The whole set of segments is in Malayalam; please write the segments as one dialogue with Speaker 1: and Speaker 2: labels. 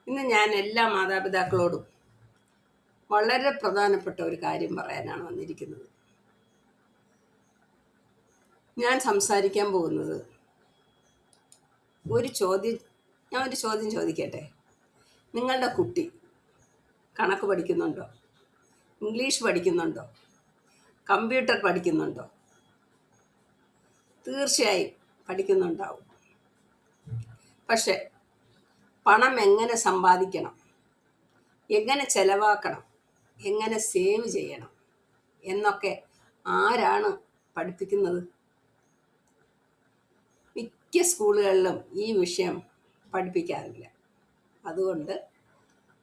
Speaker 1: ഇന്ന് ഞാൻ എല്ലാ മാതാപിതാക്കളോടും വളരെ പ്രധാനപ്പെട്ട ഒരു കാര്യം പറയാനാണ് വന്നിരിക്കുന്നത്. ഞാൻ സംസാരിക്കാൻ പോകുന്നത് ഒരു ചോദ്യം ചോദിക്കട്ടെ. നിങ്ങളുടെ കുട്ടി കണക്ക് പഠിക്കുന്നുണ്ടോ? ഇംഗ്ലീഷ് പഠിക്കുന്നുണ്ടോ? കമ്പ്യൂട്ടർ പഠിക്കുന്നുണ്ടോ? തീർച്ചയായും പഠിക്കുന്നുണ്ടാവും. പക്ഷെ പണം എങ്ങനെ സമ്പാദിക്കണം, എങ്ങനെ ചെലവാക്കണം, എങ്ങനെ സേവ് ചെയ്യണം എന്നൊക്കെ ആരാണ് പഠിപ്പിക്കുന്നത്? മിക്ക സ്കൂളുകളിലും ഈ വിഷയം പഠിപ്പിക്കാറില്ല. അതുകൊണ്ട്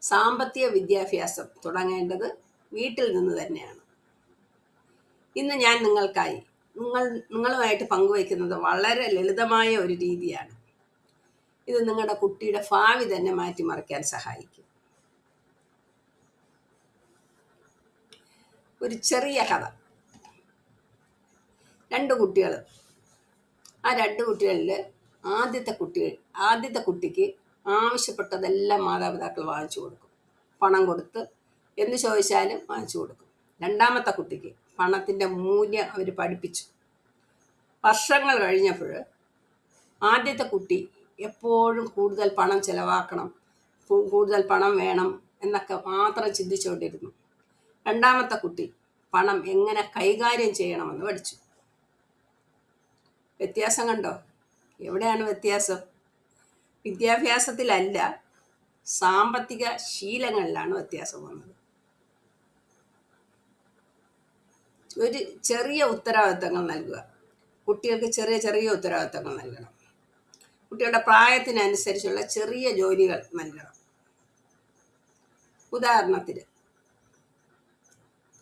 Speaker 1: സാമ്പത്തിക വിദ്യാഭ്യാസം തുടങ്ങേണ്ടത് വീട്ടിൽ നിന്ന് തന്നെയാണ്. ഇന്ന് ഞാൻ നിങ്ങളുമായിട്ട് പങ്കുവയ്ക്കുന്നത് വളരെ ലളിതമായ ഒരു രീതിയാണ്. ഇത് നിങ്ങളുടെ കുട്ടിയുടെ ഭാവി തന്നെ മാറ്റിമറിക്കാൻ സഹായിക്കും. ഒരു ചെറിയ കഥ. രണ്ട് കുട്ടികൾ. ആ രണ്ട് കുട്ടികളിൽ ആദ്യത്തെ കുട്ടിക്ക് ആവശ്യപ്പെട്ടതെല്ലാം മാതാപിതാക്കൾ വാങ്ങിച്ചു കൊടുക്കും. പണം കൊടുത്ത് എന്ത് ചോദിച്ചാലും വാങ്ങിച്ചു കൊടുക്കും. രണ്ടാമത്തെ കുട്ടിക്ക് പണത്തിൻ്റെ മൂല്യം അവർ പഠിപ്പിച്ചു. വർഷങ്ങൾ കഴിഞ്ഞപ്പോൾ ആദ്യത്തെ കുട്ടി എപ്പോഴും കൂടുതൽ പണം ചെലവാക്കണം, കൂടുതൽ പണം വേണം എന്നൊക്കെ മാത്രം ചിന്തിച്ചുകൊണ്ടിരുന്നു. രണ്ടാമത്തെ കുട്ടി പണം എങ്ങനെ കൈകാര്യം ചെയ്യണമെന്ന് പഠിച്ചു. വ്യത്യാസം കണ്ടോ? എവിടെയാണ് വ്യത്യാസം? വിദ്യാഭ്യാസത്തിലല്ല, സാമ്പത്തിക ശീലങ്ങളിലാണ് വ്യത്യാസം വന്നത്. ഒരു ചെറിയ ഉത്തരവാദിത്തങ്ങൾ നൽകുക. കുട്ടികൾക്ക് ചെറിയ ചെറിയ ഉത്തരവാദിത്തങ്ങൾ നൽകണം. കുട്ടികളുടെ പ്രായത്തിനനുസരിച്ചുള്ള ചെറിയ ജോലികൾ നൽകണം. ഉദാഹരണത്തിന്,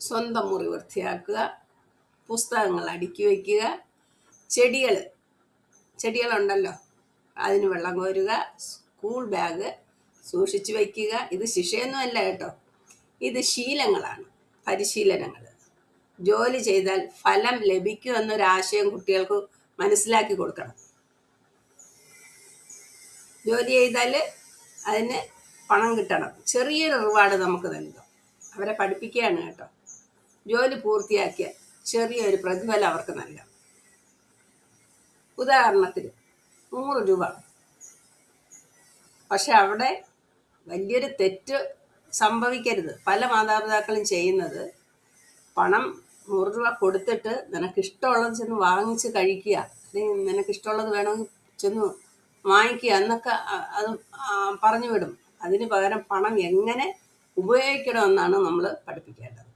Speaker 1: സ്വന്തം മുറി വൃത്തിയാക്കുക, പുസ്തകങ്ങൾ അടുക്കി വയ്ക്കുക, ചെടികളുണ്ടല്ലോ അതിന് വെള്ളം കോരുക, സ്കൂൾ ബാഗ് സൂക്ഷിച്ചു വയ്ക്കുക. ഇത് ശിക്ഷയൊന്നുമല്ല കേട്ടോ, ഇത് ശീലങ്ങളാണ്, പരിശീലനങ്ങൾ. ജോലി ചെയ്താൽ ഫലം ലഭിക്കും എന്നൊരാശയം കുട്ടികൾക്ക് മനസ്സിലാക്കി കൊടുക്കണം. ജോലി ചെയ്താൽ അതിന് പണം കിട്ടണം, ചെറിയൊരു റിവാർഡ് നമുക്ക് നൽകാം. അവരെ പഠിപ്പിക്കുകയാണ് കേട്ടോ. ജോലി പൂർത്തിയാക്കിയ ചെറിയൊരു പ്രതിഫലം അവർക്ക് നൽകാം. ഉദാഹരണത്തിന് 100 രൂപ. പക്ഷെ അവിടെ വലിയൊരു തെറ്റ് സംഭവിക്കരുത്. പല മാതാപിതാക്കളും ചെയ്യുന്നത്, പണം 100 രൂപ കൊടുത്തിട്ട് നിനക്കിഷ്ടമുള്ളത് ചെന്ന് വാങ്ങിച്ച് കഴിക്കുക, അല്ലെങ്കിൽ നിനക്കിഷ്ടമുള്ളത് വേണമെങ്കിൽ ചെന്ന് വാങ്ങിക്കുക എന്നൊക്കെ അത് പറഞ്ഞു വിടും. അതിന് പകരം പണം എങ്ങനെ ഉപയോഗിക്കണമെന്നാണ് നമ്മൾ പഠിപ്പിക്കേണ്ടത്.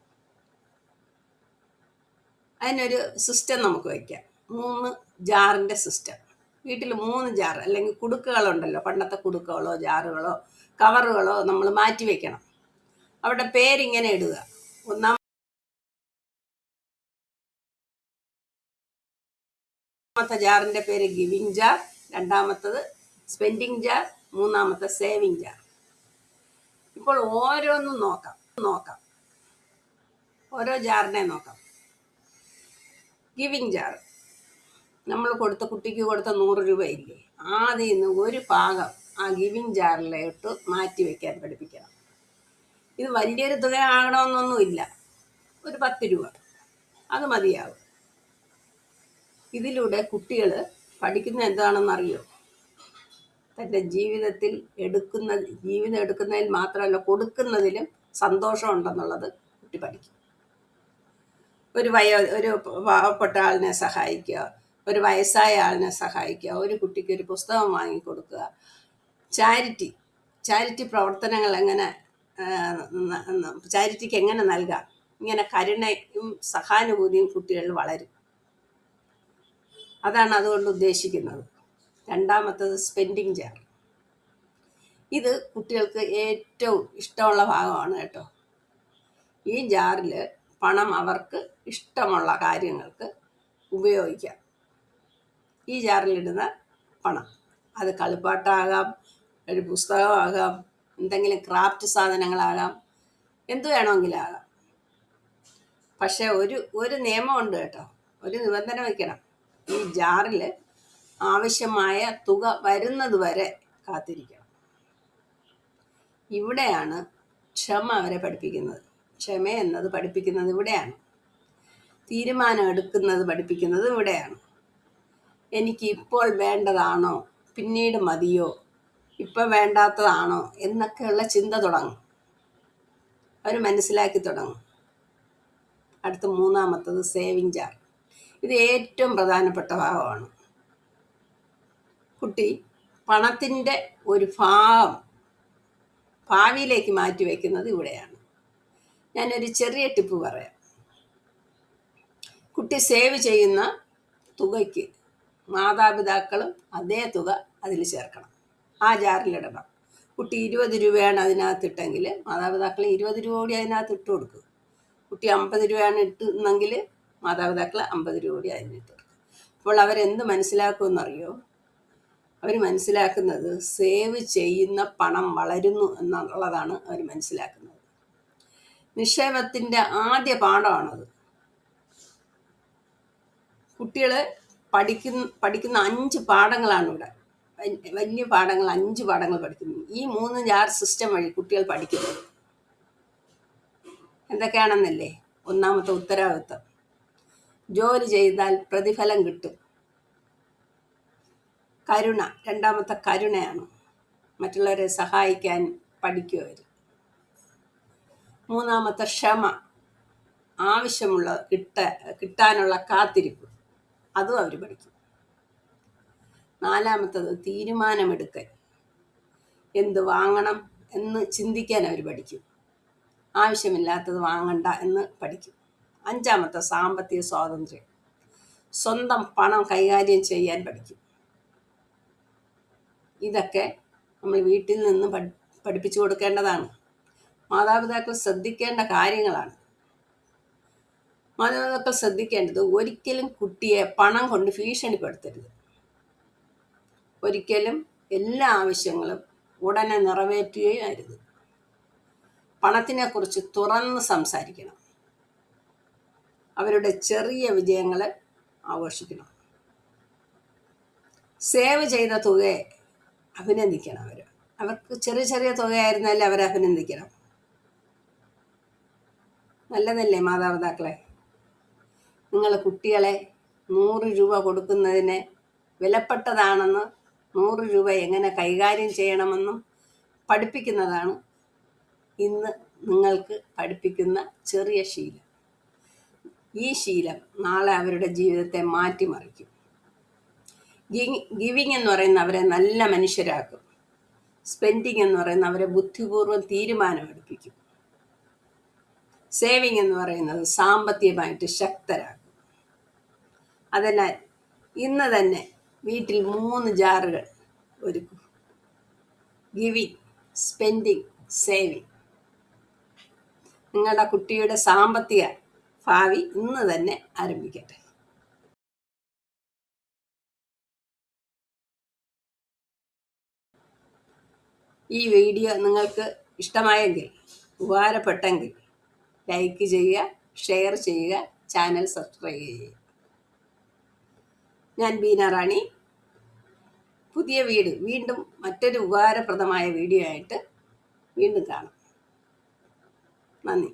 Speaker 1: അതിനൊരു സിസ്റ്റം നമുക്ക് വയ്ക്കാം. 3 ജാറിൻ്റെ സിസ്റ്റം. വീട്ടിൽ 3 ജാർ അല്ലെങ്കിൽ കുടുക്കുകളുണ്ടല്ലോ, പണ്ടത്തെ കുടുക്കുകളോ ജാറുകളോ കവറുകളോ നമ്മൾ മാറ്റി വയ്ക്കണം. അവിടെ പേരിങ്ങനെ ഇടുക. ഒന്നാമത്തെ ജാറിൻ്റെ പേര് ഗിവിങ് ജാർ, രണ്ടാമത്തത് സ്പെൻഡിങ് ജാർ, മൂന്നാമത്തെ സേവിങ് ജാർ. ഇപ്പോൾ ഓരോന്നും നോക്കാം. ഓരോ ജാറിനെ നോക്കാം. ഗിവിങ് ജാർ, നമ്മൾ കുട്ടിക്ക് കൊടുത്ത 100 രൂപ ഇല്ലേ, ആദ്യം നിന്ന് ഒരു ഭാഗം ആ ഗിവിങ് ജാറിലോട്ട് മാറ്റി വയ്ക്കാൻ പഠിപ്പിക്കണം. ഇത് വലിയൊരു തുക ആകണമെന്നൊന്നുമില്ല, ഒരു 10 രൂപ അത് മതിയാകും. ഇതിലൂടെ കുട്ടികൾ പഠിക്കുന്ന എന്താണെന്നറിയോ? തൻ്റെ ജീവിതം എടുക്കുന്നതിൽ മാത്രമല്ല, കൊടുക്കുന്നതിലും സന്തോഷമുണ്ടെന്നുള്ളത് കുട്ടി പഠിക്കും. ഒരു പാവപ്പെട്ട ആളിനെ സഹായിക്കുക, ഒരു വയസ്സായ ആളിനെ സഹായിക്കുക, ഒരു കുട്ടിക്ക് ഒരു പുസ്തകം വാങ്ങിക്കൊടുക്കുക, ചാരിറ്റി പ്രവർത്തനങ്ങൾ ചാരിറ്റിക്ക് എങ്ങനെ നൽകാം, ഇങ്ങനെ കരുണയും സഹാനുഭൂതിയും കുട്ടികളിൽ വളരും. അതാണ് അതുകൊണ്ട് ഉദ്ദേശിക്കുന്നത്. രണ്ടാമത്തത് സ്പെൻഡിങ് ജാർ. ഇത് കുട്ടികൾക്ക് ഏറ്റവും ഇഷ്ടമുള്ള ഭാഗമാണ് കേട്ടോ. ഈ ജാറിൽ പണം അവർക്ക് ഇഷ്ടമുള്ള കാര്യങ്ങൾക്ക് ഉപയോഗിക്കാം. ഈ ജാറിലിടുന്ന പണം, അത് കളിപ്പാട്ടമാകാം, ഒരു പുസ്തകമാകാം, എന്തെങ്കിലും ക്രാഫ്റ്റ് സാധനങ്ങളാകാം, എന്തു വേണമെങ്കിലും ആകാം. പക്ഷെ ഒരു നിയമമുണ്ട് കേട്ടോ, ഒരു നിബന്ധന വയ്ക്കണം. ഈ ജാറിൽ ആവശ്യമായ തുക വരുന്നത് വരെ കാത്തിരിക്കണം. ഇവിടെയാണ് ക്ഷമ അവരെ പഠിപ്പിക്കുന്നത്. ക്ഷമ എന്നത് പഠിപ്പിക്കുന്നത് ഇവിടെയാണ്. തീരുമാനം എടുക്കുന്നത് പഠിപ്പിക്കുന്നത് ഇവിടെയാണ്. എനിക്ക് ഇപ്പോൾ വേണ്ടതാണോ, പിന്നീട് മതിയോ, ഇപ്പം വേണ്ടാത്തതാണോ എന്നൊക്കെയുള്ള ചിന്ത തുടങ്ങും. അവർ മനസ്സിലാക്കി തുടങ്ങും. അടുത്ത മൂന്നാമത്തത് സേവിങ് ജാർ. ഇത് ഏറ്റവും പ്രധാനപ്പെട്ട ഭാഗമാണ്. കുട്ടി പണത്തിൻ്റെ ഒരു ഭാഗം ഭാവിയിലേക്ക് മാറ്റിവെക്കുന്നത് ഇവിടെയാണ്. ഞാനൊരു ചെറിയ ടിപ്പ് പറയാം. കുട്ടി സേവ് ചെയ്യുന്ന തുകയ്ക്ക് മാതാപിതാക്കളും അതേ തുക അതിൽ ചേർക്കണം. ആ ജാറിലിടണം. കുട്ടി 20 രൂപയാണ് അതിനകത്തിട്ടെങ്കിൽ മാതാപിതാക്കൾ 20 രൂപ കൂടി അതിനകത്ത് ഇട്ട് കൊടുക്കും. കുട്ടി 50 രൂപയാണ് ഇട്ടുന്നെങ്കിൽ മാതാപിതാക്കൾ 50 രൂപ കൂടി അതിനിട്ട് കൊടുക്കും. അപ്പോൾ അവരെന്ത് മനസ്സിലാക്കുമെന്നറിയോ? അവർ മനസ്സിലാക്കുന്നത് സേവ് ചെയ്യുന്ന പണം വളരുന്നു എന്നുള്ളതാണ് അവർ മനസ്സിലാക്കുന്നത്. നിക്ഷേപത്തിൻ്റെ ആദ്യ പാഠമാണത്. കുട്ടികൾ പഠിക്കുന്ന 5 പാഠങ്ങളാണ് ഇവിടെ. വലിയ പാഠങ്ങൾ 5 പാഠങ്ങൾ പഠിക്കുന്നു. ഈ 3 ജാർ സിസ്റ്റം വഴി കുട്ടികൾ പഠിക്കുന്നത് എന്തൊക്കെയാണെന്നല്ലേ? ഒന്നാമത്തെ ഉത്തരവാദിത്വം. ജോലി ചെയ്താൽ പ്രതിഫലം കിട്ടും. കരുണ, രണ്ടാമത്തെ കരുണയാണ്. മറ്റുള്ളവരെ സഹായിക്കാൻ പഠിക്കും അവർ. മൂന്നാമത്തെ ക്ഷമ, ആവശ്യമുള്ള കിട്ടാനുള്ള കാത്തിരിപ്പ്, അതും അവർ പഠിക്കും. നാലാമത്തത് തീരുമാനമെടുക്കൽ. എന്ത് വാങ്ങണം എന്ന് ചിന്തിക്കാൻ അവർ പഠിക്കും. ആവശ്യമില്ലാത്തത് വാങ്ങണ്ട എന്ന് പഠിക്കും. അഞ്ചാമത്തെ സാമ്പത്തിക സ്വാതന്ത്ര്യം. സ്വന്തം പണം കൈകാര്യം ചെയ്യാൻ പഠിക്കും. ഇതൊക്കെ നമ്മൾ വീട്ടിൽ നിന്ന് പഠിപ്പിച്ചു കൊടുക്കേണ്ടതാണ്. മാതാപിതാക്കൾ ശ്രദ്ധിക്കേണ്ട കാര്യങ്ങളാണ്. മാതാപിതാക്കൾ ശ്രദ്ധിക്കേണ്ടത് ഒരിക്കലും കുട്ടിയെ പണം കൊണ്ട് ഭീഷണിപ്പെടുത്തരുത്. ഒരിക്കലും എല്ലാ ആവശ്യങ്ങളും ഉടനെ നിറവേറ്റുകയും അരുത്. പണത്തിനെക്കുറിച്ച് തുറന്ന് സംസാരിക്കണം. അവരുടെ ചെറിയ വിജയങ്ങളെ ആഘോഷിക്കണം. സേവ് ചെയ്ത തുകയെ അഭിനന്ദിക്കണം. അവർക്ക് ചെറിയ ചെറിയ തുകയായിരുന്നാലും അവരെ അഭിനന്ദിക്കണം. നല്ലതല്ലേ മാതാപിതാക്കളെ? നിങ്ങൾ കുട്ടികളെ 100 രൂപ കൊടുക്കുന്നതിന് വിലപ്പെട്ടതാണെന്ന്, 100 രൂപ എങ്ങനെ കൈകാര്യം ചെയ്യണമെന്നും പഠിപ്പിക്കുന്നതാണ് ഇന്ന് നിങ്ങൾക്ക് പഠിപ്പിക്കുന്ന ചെറിയ ശീലം. ഈ ശീലം നാളെ അവരുടെ ജീവിതത്തെ മാറ്റിമറിക്കും. ഗിവിങ് എന്ന് പറയുന്ന അവരെ നല്ല മനുഷ്യരാക്കും. സ്പെൻഡിങ് എന്ന് പറയുന്ന അവരെ ബുദ്ധിപൂർവ്വം തീരുമാനമെടുപ്പിക്കും. സേവിങ് എന്ന് പറയുന്നത് സാമ്പത്തികമായിട്ട് ശക്തരാക്കും. അതിനാൽ ഇന്ന് തന്നെ വീട്ടിൽ 3 ജാറുകൾ ഒരുക്കും. Giving, spending, saving. നിങ്ങളുടെ കുട്ടിയുടെ സാമ്പത്തിക ഭാവി ഇന്ന് തന്നെ ആരംഭിക്കട്ടെ. ഈ വീഡിയോ നിങ്ങൾക്ക് ഇഷ്ടമായെങ്കിൽ, ഉപകാരപ്പെട്ടെങ്കിൽ ലൈക്ക് ചെയ്യുക, ഷെയർ ചെയ്യുക, ചാനൽ സബ്സ്ക്രൈബ് ചെയ്യുക. ഞാൻ ബീന റാണി. പുതിയ വീണ്ടും മറ്റൊരു ഉപകാരപ്രദമായ വീഡിയോ ആയിട്ട് വീണ്ടും കാണാം. നന്ദി.